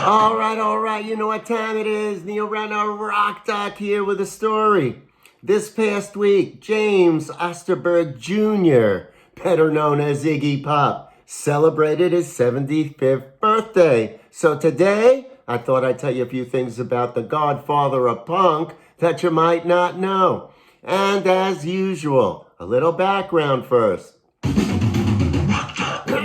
All right, you know what time it is. Neil Renner Rock Doc here with a story. This past week, James Osterberg Jr., better known as Iggy Pop, celebrated his 75th birthday. So today, I thought I'd tell you a few things about the godfather of punk that you might not know. And as usual, a little background first.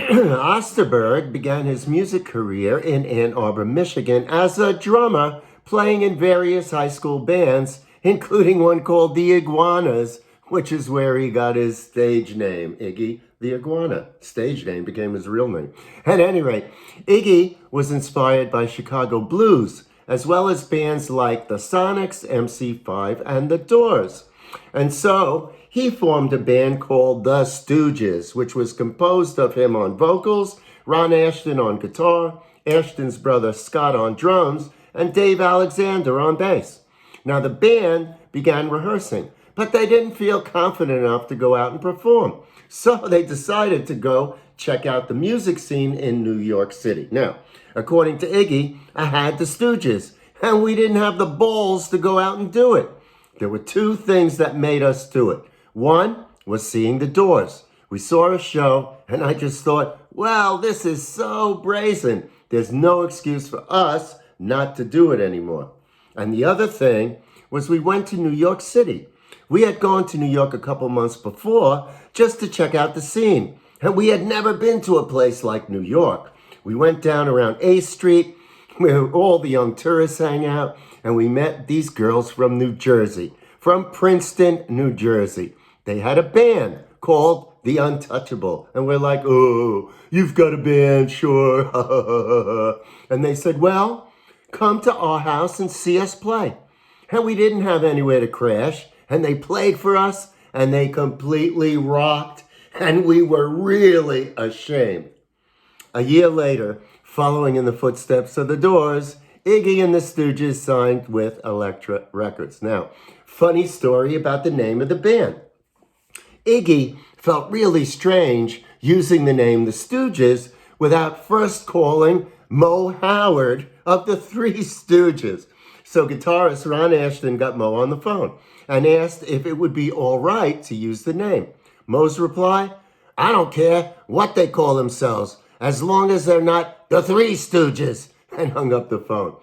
Osterberg began his music career in Ann Arbor, Michigan as a drummer, playing in various high school bands, including one called the Iguanas, which is where he got his stage name, Iggy the Iguana. Stage name became his real name. At any rate, Iggy was inspired by Chicago blues, as well as bands like the Sonics, MC5, and the Doors. And so he formed a band called the Stooges, which was composed of him on vocals, Ron Ashton on guitar, Ashton's brother Scott on drums, and Dave Alexander on bass. Now the band began rehearsing, but they didn't feel confident enough to go out and perform. So they decided to go check out the music scene in New York City. Now, according to Iggy, I had the Stooges, and we didn't have the balls to go out and do it. There were two things that made us do it. One was seeing the Doors. We saw a show, and I just thought, well, this is so brazen. There's no excuse for us not to do it anymore. And the other thing was we went to New York City. We had gone to New York a couple months before just to check out the scene. And we had never been to a place like New York. We went down around 8th Street, where all the young tourists hang out, and we met these girls from New Jersey, from Princeton, New Jersey. They had a band called The Untouchable. And we're like, oh, you've got a band, sure. And they said, well, come to our house and see us play. And we didn't have anywhere to crash. And they played for us, and they completely rocked. And we were really ashamed. A year later, following in the footsteps of the Doors, Iggy and the Stooges signed with Elektra Records. Now, funny story about the name of the band. Iggy felt really strange using the name the Stooges without first calling Mo Howard of the Three Stooges. So guitarist Ron Ashton got Mo on the phone and asked if it would be all right to use the name. Mo's reply, I don't care what they call themselves, as long as they're not the Three Stooges, and hung up the phone.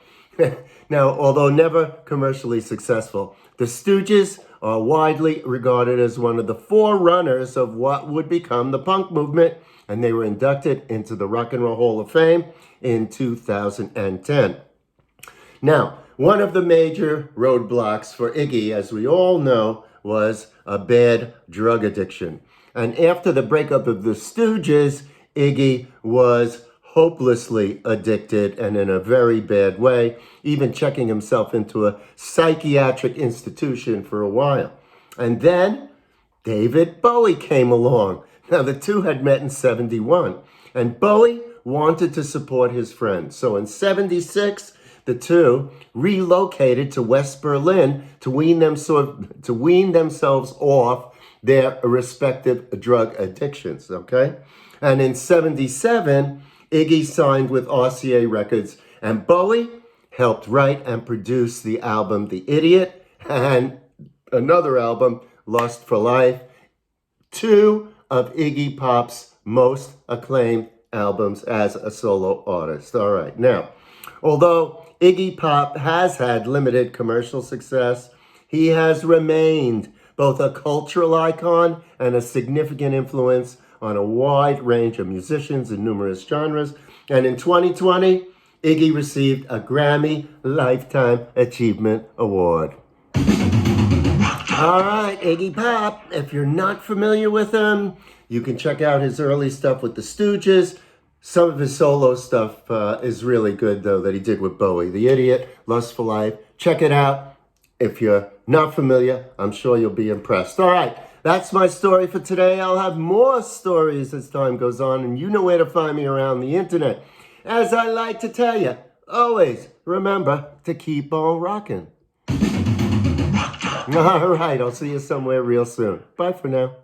Now, although never commercially successful, the Stooges are widely regarded as one of the forerunners of what would become the punk movement, and they were inducted into the Rock and Roll Hall of Fame in 2010. Now, one of the major roadblocks for Iggy, as we all know, was a bad drug addiction. And after the breakup of the Stooges, Iggy was hopelessly addicted and in a very bad way, even checking himself into a psychiatric institution for a while. And then David Bowie came along. Now, the two had met in 71, and Bowie wanted to support his friend. So in 76, the two relocated to West Berlin to wean themselves off their respective drug addictions, okay? And in 77, Iggy signed with RCA Records, and Bowie helped write and produce the album The Idiot and another album, Lust for Life, two of Iggy Pop's most acclaimed albums as a solo artist. All right, now, although Iggy Pop has had limited commercial success, he has remained both a cultural icon and a significant influence on a wide range of musicians in numerous genres. And in 2020, Iggy received a Grammy Lifetime Achievement Award. All right, Iggy Pop, if you're not familiar with him, you can check out his early stuff with the Stooges. Some of his solo stuff is really good, though, that he did with Bowie. The Idiot, Lust for Life. Check it out. If you're not familiar, I'm sure you'll be impressed. All right, that's my story for today. I'll have more stories as time goes on, and you know where to find me around the internet. As I like to tell you, always remember to keep on rocking. All right, I'll see you somewhere real soon. Bye for now.